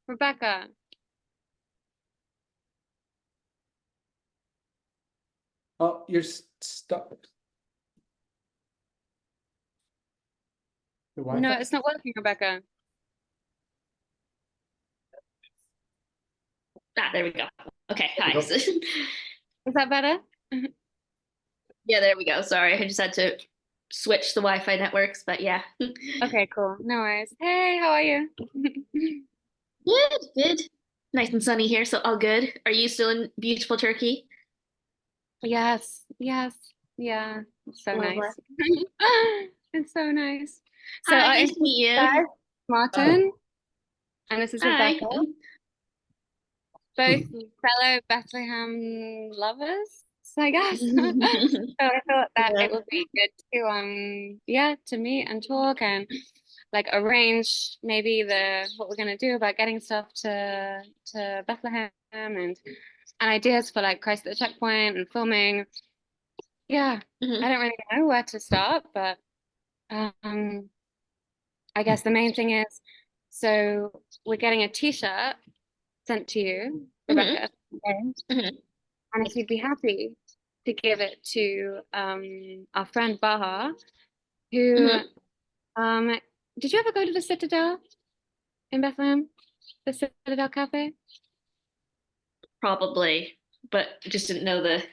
Rebecca. Oh, you're stuck. The No, Wi-Fi? it's not working, Rebecca. There we go. Okay, There we hi. go. Is that better? Yeah, there we go. Sorry, I just had to switch the Wi-Fi networks, but yeah. Okay, cool. No worries. Hey, how are you? Good, good. Nice and sunny here, so all good. Are you still in beautiful Turkey? Yes, yes, yeah. It's so Lovely. nice. It's so nice. So Hi, I nice to meet guys, you. Martin, and this is Hi. Rebecca, both fellow Bethlehem lovers, I guess. So I thought that Yeah. it would be good to yeah, to meet and talk and like arrange maybe the what we're gonna do about getting stuff to Bethlehem and ideas for like Christ at the Checkpoint and filming. Yeah, Mhm. I don't really know where to start, but I guess the main thing is so we're getting a t-shirt sent to you, Mhm. Rebecca, and Mhm. if you'd be happy to give it to our friend Baha, who Mhm. um did you ever go to the Citadel in Bethlehem? The Citadel Cafe? Probably, but just didn't know the.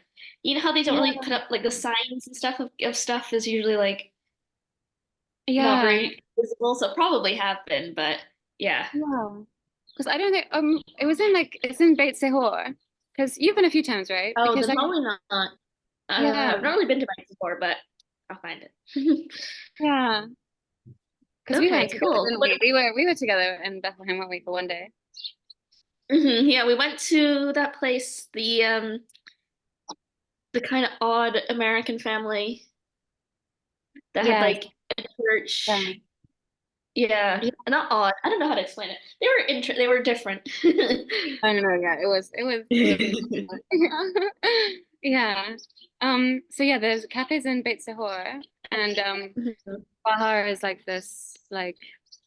You know how they don't really put Yeah. up like the signs and stuff of stuff is usually like not Yeah. very visible, so probably have been, but yeah. Yeah. Because I don't think it was in like it's in Beit Sehor. Because you've been a few times, right? Oh, Because then I probably not. yeah, I've not really been to Mexico before, but I'll find it. yeah. Because we went Okay, together, cool. didn't we? We were together in Bethlehem, weren't we, for one day? Yeah, we went to that place, the kind of odd American family that had Yes. like a Yeah. church. Yeah, Yeah. not odd. I don't know how to explain it. They were different. I don't know. Yeah, it was yeah. So yeah, there's cafes in Beit Sehor, and Mhm. Bahar is like this like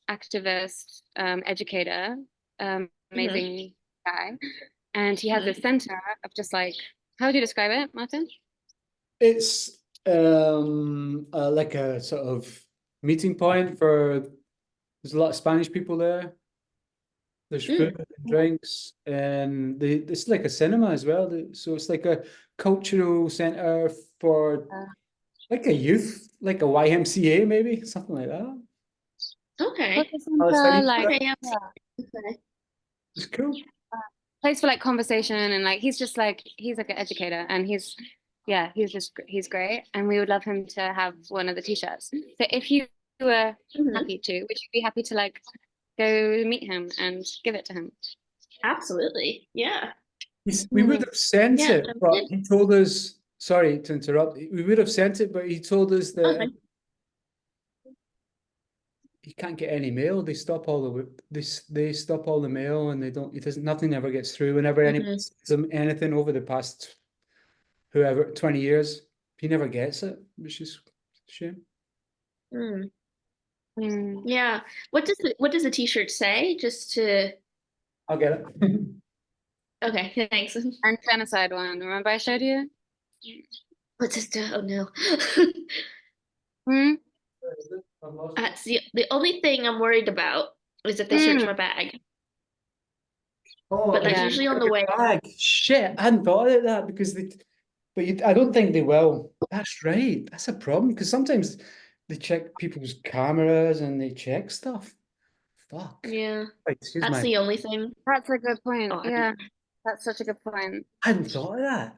activist, educator, Mhm. amazing guy, and he has a Mhm. center of just like how would you describe it, Martin? It's like a sort of meeting point for there's a lot of Spanish people there. There's food Mm. and drinks, and it's like a cinema as well. So it's like a cultural center for Uh, like a youth, like a YMCA maybe, something like that. Okay. Culture center, Palestinian. like Okay, yeah. yeah, Okay. It's cool. place for like conversation and like he's like an educator and he's great and we would love him to have one of the t-shirts. So if you were Mhm. happy to, would you be happy to like go meet him and give it to him? Absolutely. Yeah. We would Mm. have sent Yeah, it, sounds but good. he told us, sorry to interrupt, we would have sent it, but he told us that Okay. he can't get any mail. They stop all they stop all the mail, and it doesn't nothing ever gets through. Whenever anyone Mhm. sends him anything over the past whoever 20 years, he never gets it, which is a shame. Mm. Mm. Yeah. What does the t-shirt say? Just to I'll get it. Okay, thanks. And genocide one, remember I showed you? What's this? Oh no. Mm. It's the only thing I'm worried about is if they search Mm. my bag. Oh, But and that's Yeah. usually on the your way. bag. Shit, I hadn't thought of that because I don't think they will. That's right. That's a problem because sometimes they check people's cameras and they check stuff. Fuck. Yeah. Right, excuse That's my. the only thing. That's a good point. Oh, Yeah, that's such a good point. I hadn't thought of that.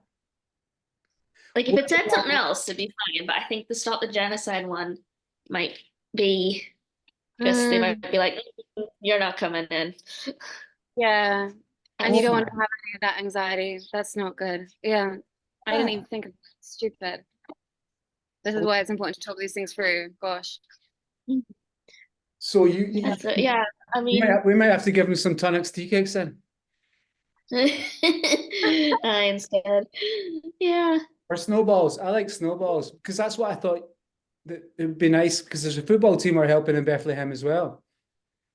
like if What it said something about- else, it'd be fine. But I think the stop the genocide one might be just they might Mm. be like, you're not coming in. Yeah. And you Oh don't my want to have any of that anxiety. That's not good. Yeah. I didn't even God. think of that. Stupid. This is why it's important to talk these things through. Gosh. So That's yeah. I you might mean, we might have to give him some Tunnocks tea cakes then, instead, yeah. or snowballs. I like snowballs because that's what I thought that it would be nice because there's a football team we're helping in Bethlehem as well.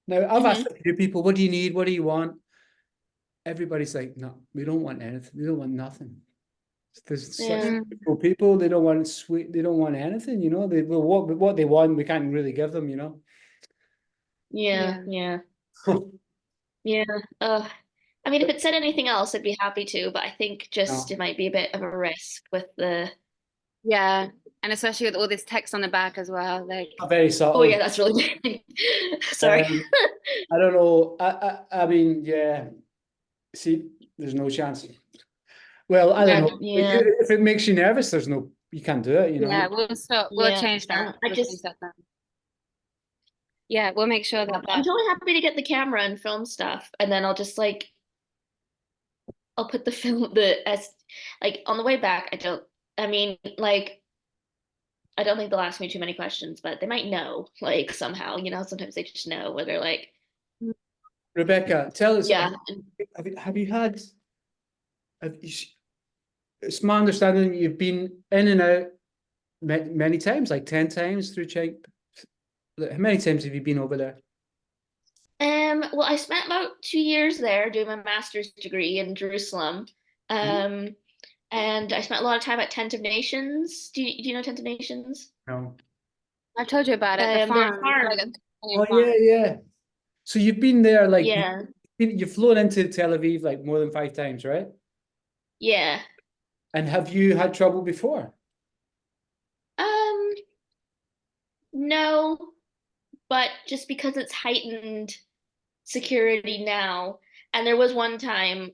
Now, I've asked Mhm. a few people, what do you need? What do you want? Everybody's like, no, we don't want anything. We don't want nothing. There's such Yeah. Mm, beautiful people. They don't want sweet. They don't want anything. You know, they well, what they want, we can't really give them. You know. Yeah. yeah. Yeah. Yeah. I mean, if it said anything else, I'd be happy to, but I think just No, it might be a bit of a risk with the. Yeah. And especially with all this text on the back as well. Like, not very Oh yeah, subtle. that's really big. Sorry. I don't know. I mean, yeah. See, there's no chance. Well, I don't know. Yeah. If it makes you nervous, there's no. You can't do it. You yeah, know. we'll stop. We'll Yeah. change that. I We'll change just. that then. Yeah, we'll make sure that I'm that. totally happy to get the camera and film stuff, and then I'll just like I'll put the film the as like on the way back. I mean, like I don't think they'll ask me too many questions, but they might know, like somehow, sometimes they just know where they're like, Rebecca, tell us. yeah, Have you had? Have you, it's my understanding you've been in and out many times, like 10 times through China. How many times have you been over there? well, I spent about 2 years there doing my master's degree in Jerusalem. Mhm. Um, and I spent a lot of time at Tent of Nations. Do you know Tent of Nations? No. I've told you about it. The Their farm, like a farm. Oh farm. yeah. So you've been there, like Yeah. you've flown into Tel Aviv like more than 5 times, right? Yeah. And have you had trouble before? Um, no, but just because it's heightened security now, and there was one time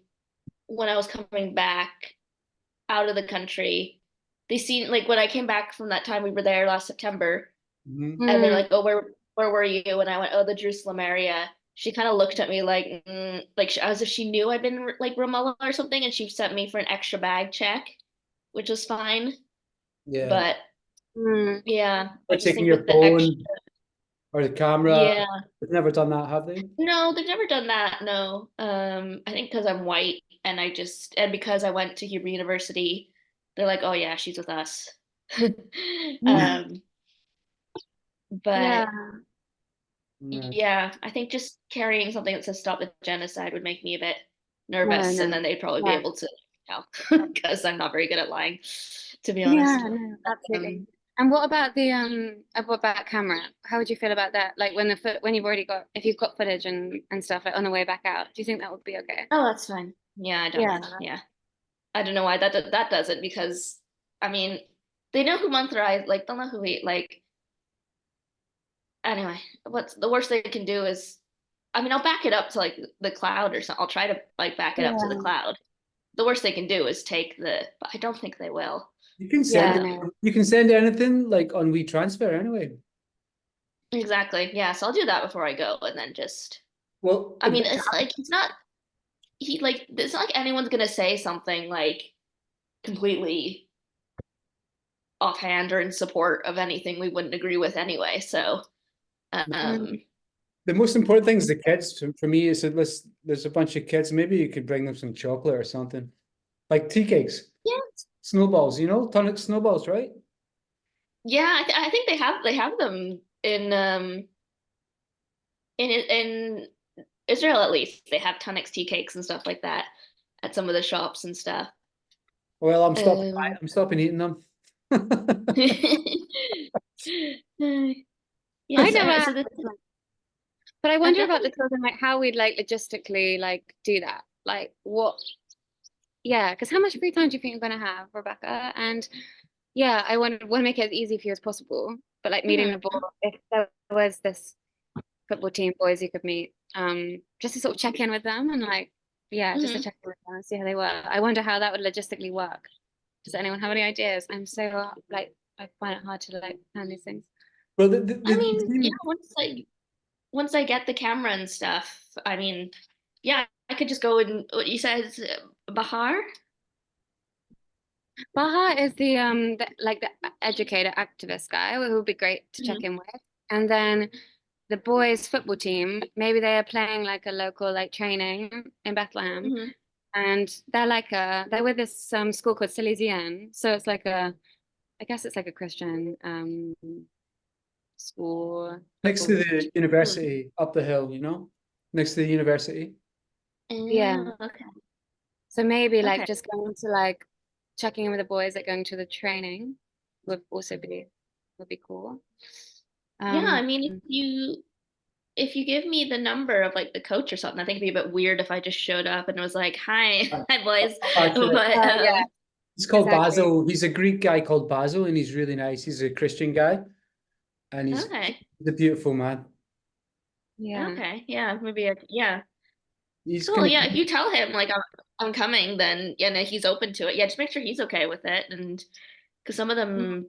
when I was coming back out of the country, they seen like when I came back from that time we were there last September, Mhm. and they're Mm, like, "Oh, where were you?" And I went, "Oh, the Jerusalem area." She kind of looked at me like, as if she knew I'd been like Ramallah or something, and she sent me for an extra bag check, which was fine. Yeah. But mm. yeah, Or I just taking think your with the extra, phone or the camera. yeah, They've never done that, have they? no, they've never done that. No, I think because I'm white and because I went to Hebrew University, they're like, "Oh yeah, she's with us." Um, but Yeah, Yeah. yeah, I think just carrying something that says "Stop the Genocide" would make me a bit no, nervous, and no. then they'd probably be Yeah, able to tell because I'm not very good at lying, to be yeah, honest. no, absolutely. Um, And what about the what about camera? How would you feel about that? Like when when you've already got if you've got footage and stuff like on the way back out, do you think that would be okay? oh, that's fine. Yeah, I Yeah. don't. Yeah, I don't know why that doesn't because I mean they know who Manthra is. Like they'll know who we like. Anyway, what's the worst they can do is, I mean, I'll back it up to like the cloud or something. I'll try to like back it up to the Yeah. cloud. The worst they can do is take but I don't think they will. You can send Yeah, it. no. You can send anything like on WeTransfer anyway. Exactly. Yeah, so I'll do that before I go and then just Well, I mean, it's like it's not like anyone's gonna say something like completely offhand or in support of anything we wouldn't agree with anyway. So Mm. um the most important thing is the kids. For me, is that there's a bunch of kids. Maybe you could bring them some chocolate or something, like tea cakes, yeah, snowballs. You know, tonic snowballs, right? yeah, I think they have them in Israel at least. They have Tunix tea cakes and stuff like that at some of the shops and stuff. Well, I'm stopping. Um I'm stopping eating them. I yes, never, so this but I I've wonder about the definitely children, like how we'd like logistically like do that. Like what? Yeah, because how much free time do you think you're gonna have, Rebecca? And yeah, I want to make it as easy for you as possible. But like meeting the Mhm. ball, if there was this football team boys you could meet, just to sort of check in with them and like, yeah, just to Mhm. check in with them and see how they were. I wonder how that would logistically work. Does anyone have any ideas? I'm so like I find it hard to like plan these things. Well, I the mean, yeah, team. once I get the camera and stuff, I mean, yeah, I could just go and what you said is Bahar? Baha is the educator activist guy who would be great to check Mhm. in with. And then the boys football team, maybe they are playing like a local like training in Bethlehem. Mhm. And they're with this school called Salesian. So it's like I guess it's like a Christian school. Next to before we- the university up the hill, you know? Next to the university. Yeah. Okay. So maybe like Okay. just going to like checking in with the boys, like going to the training would also would be cool. Yeah, I mean, Um, if you give me the number of like the coach or something, I think it'd be a bit weird if I just showed up and was like, "Hi, hi boys," Back to it. but yeah, He's called exactly. Basil. He's a Greek guy called Basil, and he's really nice. He's a Christian guy, and he's okay, a beautiful man. Yeah. okay, yeah, maybe, yeah, He's cool, gonna. yeah. If you tell him like I'm coming, then yeah, no, he's open to it. Yeah, just make sure he's okay with it, and because some of them,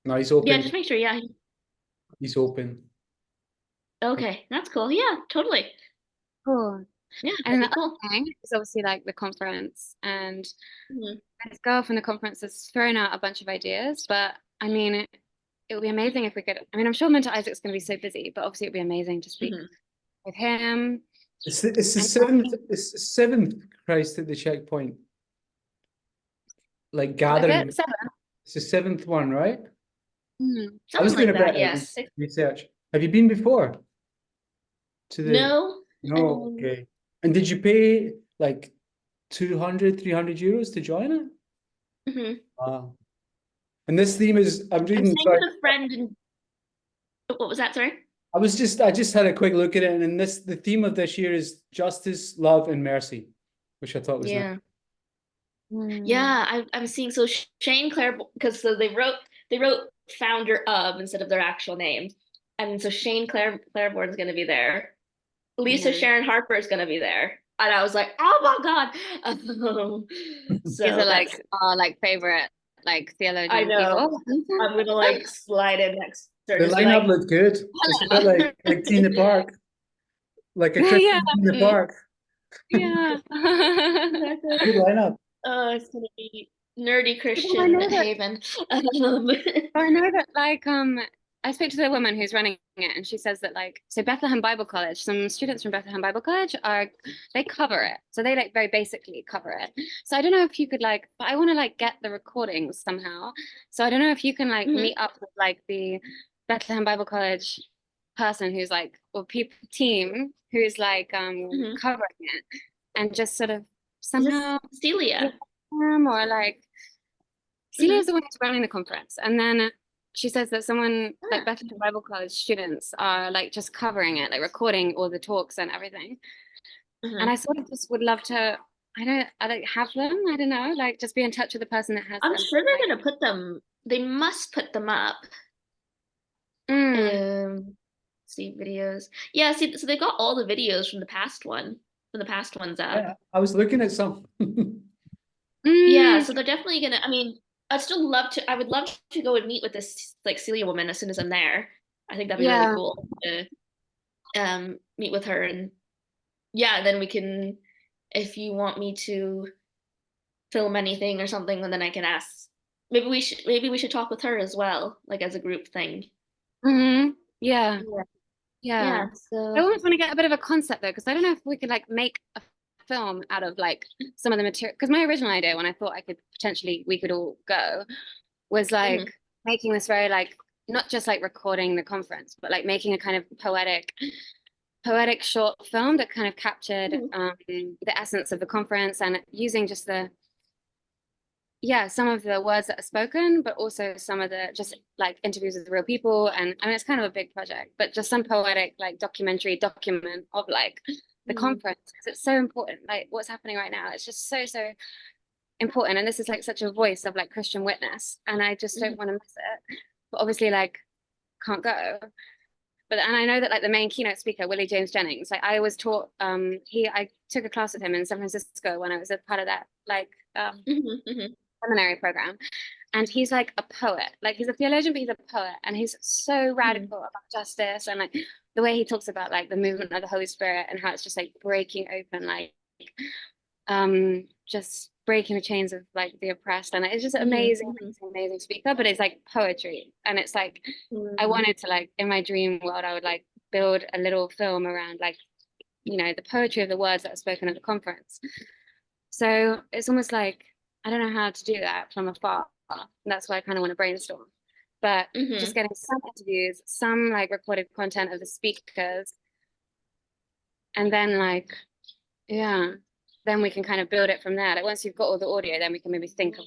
No, he's yeah, open. just make sure. Yeah, He's open. okay, that's cool. Yeah, totally. Cool. Yeah, And the that'd be cool. other thing is obviously like the conference, and Mhm. this girl from the conference has thrown out a bunch of ideas, but I mean, it would be amazing if we could. I mean, I'm sure Mentor Isaac's going to be so busy, but obviously it'd be amazing to speak Mhm. with him. It's the And seventh. It's the seventh Christ at the checkpoint. Like is gathering. it 7? It's the seventh one, right? I was Something doing like a bit that. of Yes. research. Have you been before? To the No. no, okay. And did you pay like 200, 300 euros to join it? Mhm. Wow. And this theme is, I'm I'm reading, staying sorry, with a friend, and what was that? Sorry. I just had a quick look at it, and in the theme of this year is justice, love, and mercy, which I thought was nice. Yeah. Mm. Yeah, I'm seeing so Shane Claiborne, because so they wrote founder of instead of their actual name, and so Shane Claiborne's going to be there. Lisa Yeah. Sharon Harper is going to be there, and I was like, oh my god! These So are that's like our like favorite like I theologian know people. I'm gonna like slide in next or The just be lineup like, looked good. It's a bit like Tina Park, like a Yeah. Christian Tina Park. Yeah. Good lineup. oh, it's gonna be nerdy Well, Christian haven. I know that like I spoke to the woman who's running it, and she says that like so Bethlehem Bible College, some students from Bethlehem Bible College they cover it. So they like very basically cover it. So I don't know if you could like, but I want to like get the recordings somehow. So I don't know if you can like Mhm. meet up with like the Bethlehem Bible College person who's like or people team who's like Mhm. covering it and just sort of Is this somehow Celia? or like Celia's the one who's running the conference, and then she says that someone like Ah. Bethlehem Bible College students are like just covering it, like recording all the talks and everything. Mhm. And I sort of just would love to, I don't have them. I don't know, like just be in touch with the person that has I'm them. sure they're Like, gonna put them. They must put them up. See videos. Yeah, see, so they got all the videos from the past one, from the past ones up. Yeah, I was looking at some. Yeah, mm, so they're definitely gonna. I mean, I'd still love to. I would love to go and meet with this like Celia woman as soon as I'm there. I think that'd be really yeah, cool to meet with her, and yeah, then we can, if you want me to film anything or something, and then I can ask. Maybe we should talk with her as well, like as a group thing. yeah, Yeah. yeah. Yeah. I So. almost want to get a bit of a concept though, because I don't know if we could like make a film out of like some of the material. Because my original idea, when I thought I could potentially we could all go, was like Mhm. making this very like not just like recording the conference, but like making a kind of poetic short film that kind of captured the essence of the conference and using just some of the words that are spoken, but also some of the just like interviews with real people. And I mean, it's kind of a big project, but just some poetic like documentary document of like the conference, because it's so important. Like what's happening right now, it's just so important. And this is like such a voice of like Christian witness, and I just don't want to miss it. But obviously, like can't go. But and I know that like the main keynote speaker, Willie James Jennings, like I was taught I took a class with him in San Francisco when I was a part of that like seminary program. And he's like a poet, like he's a theologian, but he's a poet, and he's so radical about justice and like the way he talks about like the movement of the Holy Spirit and how it's just like breaking open, like just breaking the chains of like the oppressed. And it's just amazing speaker, but it's like poetry. And it's like I wanted to like in my dream world, I would like build a little film around like, you know, the poetry of the words that are spoken at the conference. So it's almost like I don't know how to do that from afar. And that's why I kind of want to brainstorm. but Mhm. just getting some interviews, some like recorded content of the speakers, and then like, yeah, then we can kind of build it from there. Like once you've got all the audio, then we can maybe think of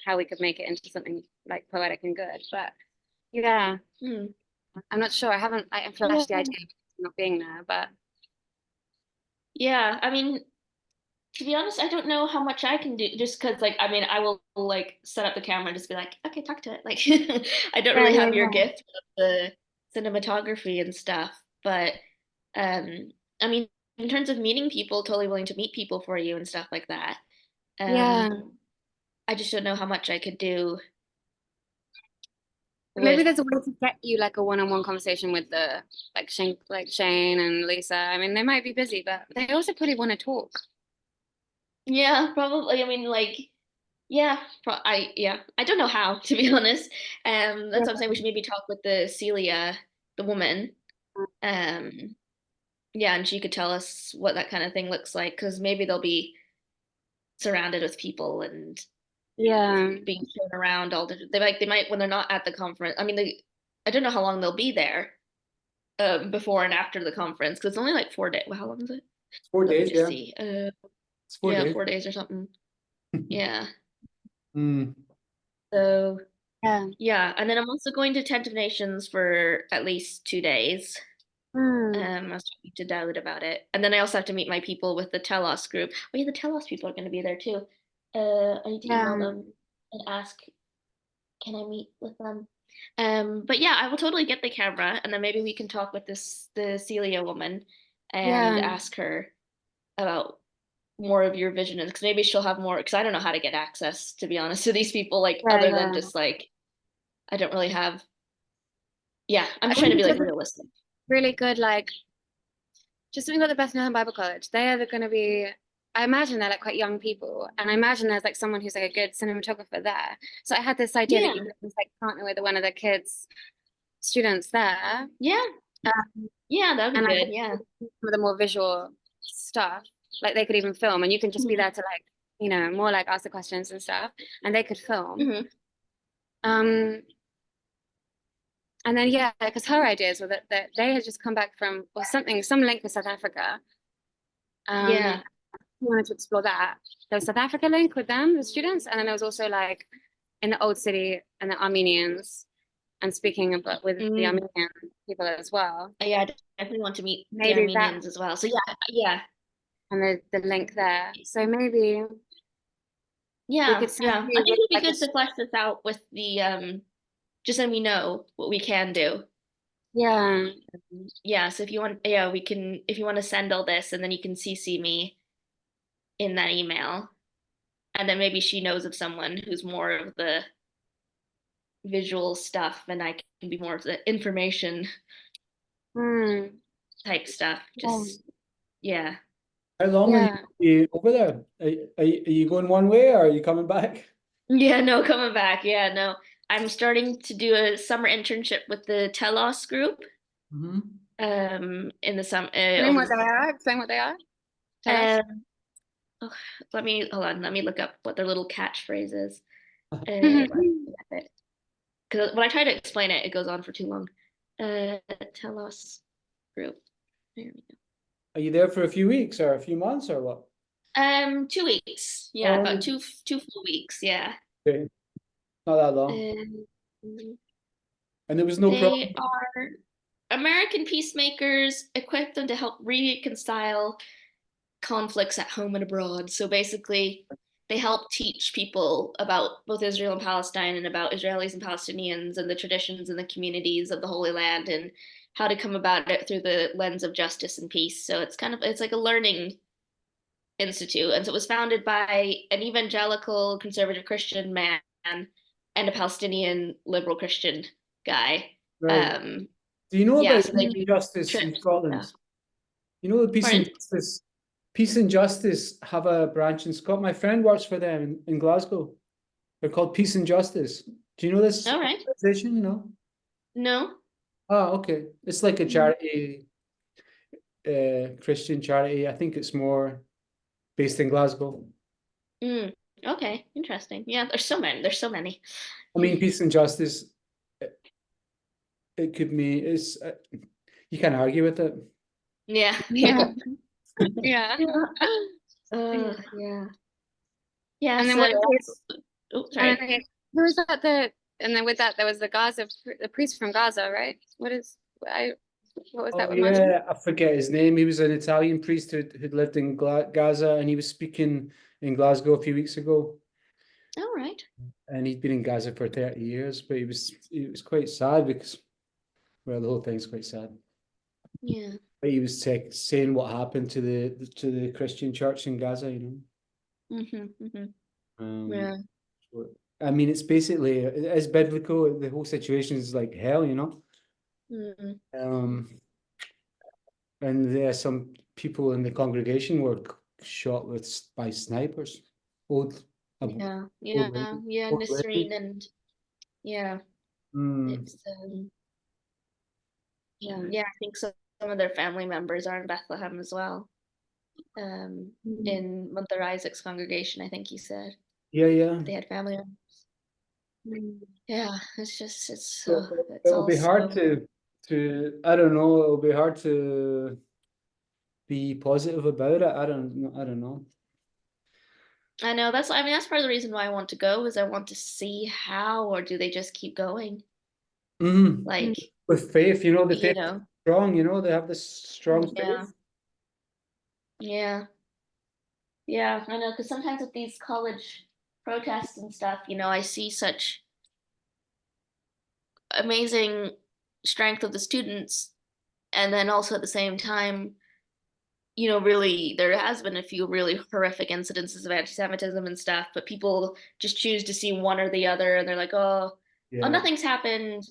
how we could make it into something like poetic and good. But yeah, Mm. I'm not sure. I haven't flashed the idea of not being there, but Yeah, I mean, to be honest, I don't know how much I can do just because, like, I mean, I will like set up the camera and just be like, okay, talk to it. Like, I don't yeah, really yeah, have your yeah. gift of the cinematography and stuff, but I mean, in terms of meeting people, totally willing to meet people for you and stuff like that. Yeah. I just don't know how much I could do Maybe with. there's a way to get you like a one-on-one conversation with the Shane and Lisa. I mean, they might be busy, but they also probably want to talk. Yeah, probably. I mean, like, yeah, I don't know how, to be honest. That's what I'm saying. We should maybe talk with the Celia, the woman. Um, yeah, and she could tell us what that kind of thing looks like, because maybe they'll be surrounded with people and Yeah. being shown around all the. They might when they're not at the conference. I mean, I don't know how long they'll be there, before and after the conference, because it's only like 4 days. Well, how long is it? It's 4 days, Let me just yeah. see. It's 4 days. 4 days or something. Yeah. Mm. So. Yeah. Yeah, and then I'm also going to Tent of Nations for at least 2 days. I was talking to Dawood about it. And then I also have to meet my people with the Telos group. Oh yeah, the Telos people are going to be there too. I need to email Yeah. them and ask, can I meet with them? But yeah, I will totally get the camera, and then maybe we can talk with the Celia woman and Yeah. ask her about more of your vision, because maybe she'll have more, because I don't know how to get access, to be honest, to these people, like Yeah. other Yeah. than just like I don't really have. Yeah, I'm I just trying to think be like it's a realistic. really good, like, just something about the Bethlehem Bible College. They are going to be, I imagine they're like quite young people. And I imagine there's like someone who's like a good cinematographer there. So I had this idea that Yeah, you could just like partner with one of the kids' students there. yeah, Um, yeah, that would and be like good. Yeah. some of the more visual stuff. Like they could even film and you can just be Mhm. there to like, more like ask the questions and stuff. And they could film. Mhm. Um, and then yeah, because her ideas were that they had just come back from or something, some link with South Africa. Yeah. We wanted to explore that. There was South Africa link with them, the students, and then there was also like in the old city and the Armenians and speaking about with the Mm. Armenian people as well. Yeah, I definitely want to meet the Maybe that Armenians as well. So yeah, yeah, and the link there. So maybe we yeah, could send yeah. I you think with it'd be like a good to flesh this out with the just so we know what we can do. yeah. Yeah, so if you want, yeah, we can, if you want to send all this, and then you can CC me in that email, and then maybe she knows of someone who's more of the visual stuff, and I can be more of the information Hmm. type stuff. Yeah. Just yeah. How long will Yeah. you be over there? Are you going one way or are you coming back? Yeah, no, coming back. Yeah, no. I'm starting to do a summer internship with the Telos group Hmm. in the summer Explain over what they are. Explain what they are. Tell us. um oh, let me hold on, let me look up what their little catchphrase is. Because when I try to explain it, it goes on for too long. Telos group. There we Are you there for a few weeks or a few months or what? go. 2 weeks. Yeah, about Oh, two full weeks. Yeah. okay. Not that long. Um, And there was no they problem. are American peacemakers, equip them to help reconcile conflicts at home and abroad. So basically, they help teach people about both Israel and Palestine, and about Israelis and Palestinians, and the traditions and the communities of the Holy Land, and how to come about it through the lens of justice and peace. So it's like a learning institute. And so it was founded by an evangelical conservative Christian man and a Palestinian liberal Christian guy. Right. Um, Do you know yeah, about so Peace they and do Justice in trips and Scotland? stuff. You know the Pardon? Peace and Justice have a branch in Scotland. My friend works for them in Glasgow. They're called Peace and Justice. Do you know this All right. organization? No. Ah, okay. It's like a charity, Christian charity. I think it's more based in Glasgow. Mm, okay, interesting. Yeah, there's so many. There's so many. I mean, Peace and Justice it could be. It's you can't argue with it. Yeah. Yeah. Yeah. Yeah. Yeah, And then so what? oh, And sorry. then who was that? And then with that, there was the the priest from Gaza, right? What was that Oh with Martin? yeah, I forget his name. He was an Italian priest who'd lived in Gaza, and he was speaking in Glasgow a few weeks ago. All right. And he'd been in Gaza for 30 years, but it was quite sad because, well, the whole thing's quite sad. Yeah. But he was saying what happened to the Christian church in Gaza, you know. Yeah. I mean, it's basically it is biblical. The whole situation is like hell, you know. And there are some people in the congregation were shot by snipers. Old, Yeah. old Yeah. lady, Yeah. old Nisreen lady. and yeah, Mm. it's yeah, I think some of their family members are in Bethlehem as well. In Mother Isaac's congregation, I think he said Yeah, yeah. they had family members. Yeah, it's just So it's it'll all be hard so to I don't know. It'll be hard to be positive about it. I don't know. I know that's I mean that's part of the reason why I want to go is I want to see how or do they just keep going? Mm. Like, With faith, you know, the you faith is know, strong. You know, they have this strong yeah, faith. yeah, yeah, I know because sometimes with these college protests and stuff, I see such amazing strength of the students, and then also at the same time, really there has been a few really horrific incidences of anti-Semitism and stuff, but people just choose to see one or the other, and they're like, oh, Yeah. nothing's happened.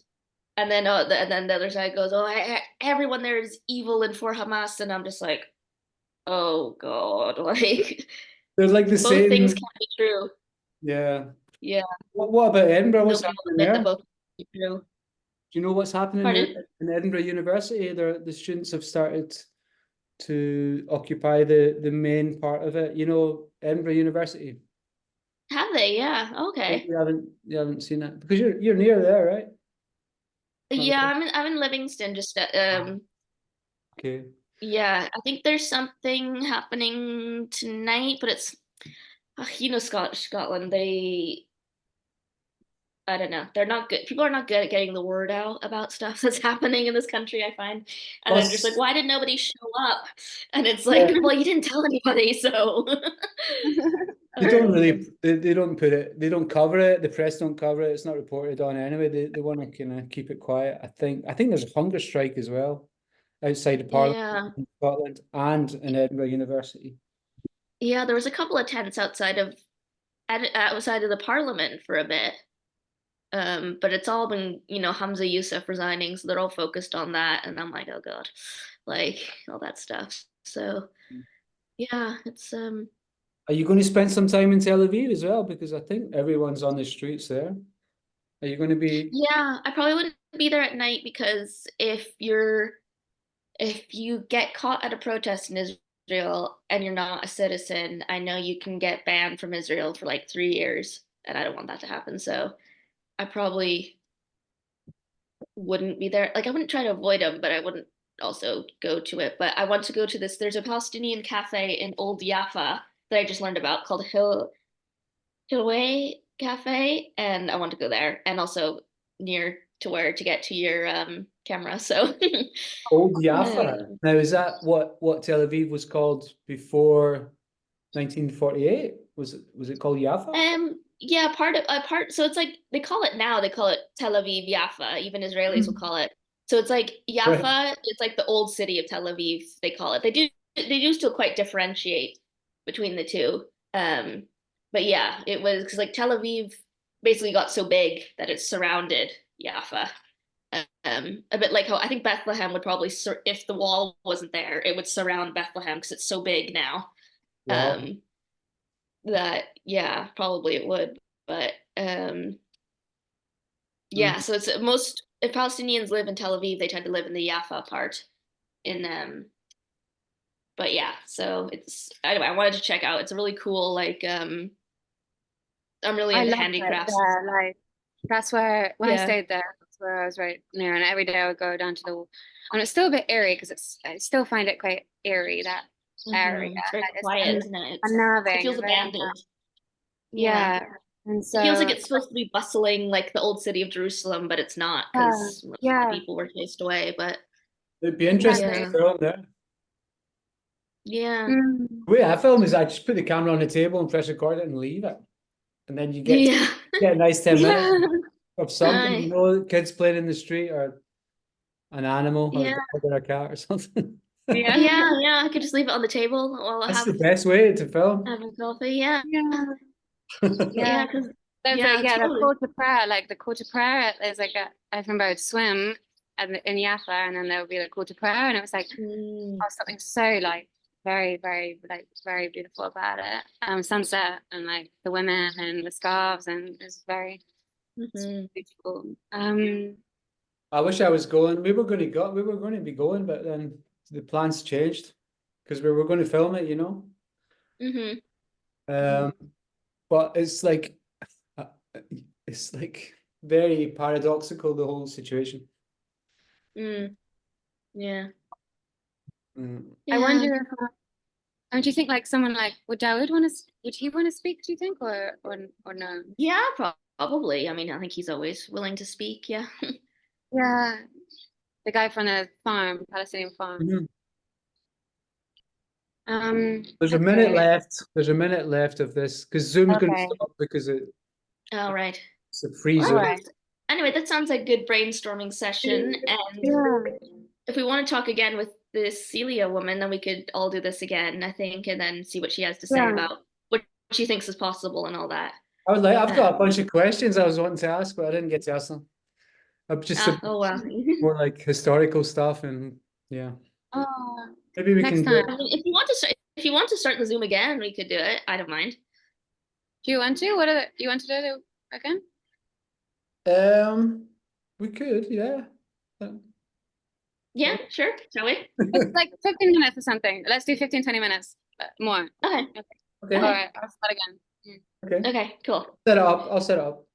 And then, and then the other side goes, "Oh, everyone there is evil and for Hamas," and I'm just like, "Oh God!" Like They're like the both things same. can't be true. Yeah. Yeah, What about Edinburgh? What's nobody will happening admit that there? both can be true. Do you know what's happening Pardon? in Edinburgh University? The students have started to occupy the main part of it. You know, Edinburgh University. Have they? Yeah. Okay. You haven't seen it because you're near there, right? Yeah, I'm in Livingston. Just Okay. yeah, I think there's something happening tonight, but it's Scotland. I don't know. They're not good. People are not good at getting the word out about stuff that's happening in this country, I find. And then just like, Plus, why did nobody show up? And it's like, yeah, well, you didn't tell anybody, so they don't um, really they don't put it, they don't cover it, the press don't cover it, it's not reported on anyway. They want to kind of keep it quiet. I think there's a hunger strike as well outside of Parliament yeah. in Scotland and in Edinburgh University. Yeah, there was a couple of tents outside of the parliament for a bit. But it's all been, Hamza Yusuf resigning, so they're all focused on that, and I'm like, oh God, like all that stuff. So yeah, it's Are you going to spend some time in Tel Aviv as well? Because I think everyone's on the streets there. Are you going to be? yeah, I probably wouldn't be there at night because if you get caught at a protest in Israel and you're not a citizen, I know you can get banned from Israel for like 3 years, and I don't want that to happen. So I probably wouldn't be there. Like I wouldn't try to avoid them, but I wouldn't also go to it. But I want to go to this. There's a Palestinian cafe in Old Jaffa that I just learned about called Hilway Cafe, and I want to go there. And also near to where to get to your camera. So Old Jaffa. um, Now, is that what Tel Aviv was called before 1948? Was it called Jaffa? yeah, part so it's like they call it now, they call it Tel Aviv Jaffa, even Israelis will call it. So it's like Right. Jaffa, it's like the old city of Tel Aviv, they call it. They do still quite differentiate between the two. But yeah, it was because like Tel Aviv basically got so big that it surrounded Jaffa. A bit like how I think Bethlehem would probably if the wall wasn't there, it would surround Bethlehem because it's so big now. Wow. Um, that yeah, probably it would. But Mm. yeah, so it's most if Palestinians live in Tel Aviv, they tend to live in the Jaffa part. In but yeah, so it's anyway, I wanted to check out. It's a really cool I'm really I into love it handicrafts. there. Like that's where when I Yeah. stayed there, that's where I was right near, and every day I would go down to the, and it's still a bit eerie because I still find it quite eerie, that area. It's very It's quiet, isn't it? It unnerving. feels very abandoned. Yeah. And It feels like so, it's supposed to be bustling like the old city of Jerusalem, but it's not because most yeah. people were chased away. But It'd be interesting Yeah. to film there. yeah, Mm. The way I film is I just put the camera on the table and press record it and leave it. And then you get yeah, a nice 10 minutes Yeah. of something, Aye. you know, kids playing in the street or an animal or a Yeah. dog or a cat or something. Yeah. yeah. I could just leave it on the table while I That's have the best way to film. having coffee. Yeah, Yeah. yeah, because There's Yeah, the totally. call to prayer, like the call to prayer is like I remember I'd swim in Jaffa, and then there would be the call to prayer, and it was like something so like very, very, like very beautiful about it. Sunset and like the women and the scarves, and it's very Mhm. beautiful. I wish I was going. We were going to be going, but then the plans changed because we were going to film it, you know. Mhm. But it's like very paradoxical, the whole situation. Mm. Yeah. I wonder if, do you think like someone like would Dawood would he want to speak? Do you think, or no? Yeah, probably. I mean, I think he's always willing to speak. Yeah. Yeah, the guy from the farm, Palestinian farm. Mhm. There's a okay. minute left. There's a minute left of this because Zoom's going to Okay. stop because All right. it's a free Well, Zoom. Alright. Anyway, that sounds like a good brainstorming session. And Yeah. if we want to talk again with this Celia woman, then we could all do this again, I think, and then see what she has to say Yeah. about what she thinks is possible and all that. I've got a bunch of questions I was wanting to ask, but I didn't get to ask them. I'm just Oh well. more like historical stuff and yeah. Oh, Maybe we next can do time. I mean, if you want to start the Zoom again, we could do it. I don't mind. Do you want to? You want to do it again? We could, yeah. Yeah, sure. Shall we? It's like 15 minutes or something. Let's do 15, 20 minutes Okay. more. Okay. All right, I'll start again. Okay. Okay, cool. Set it up. I'll set it up.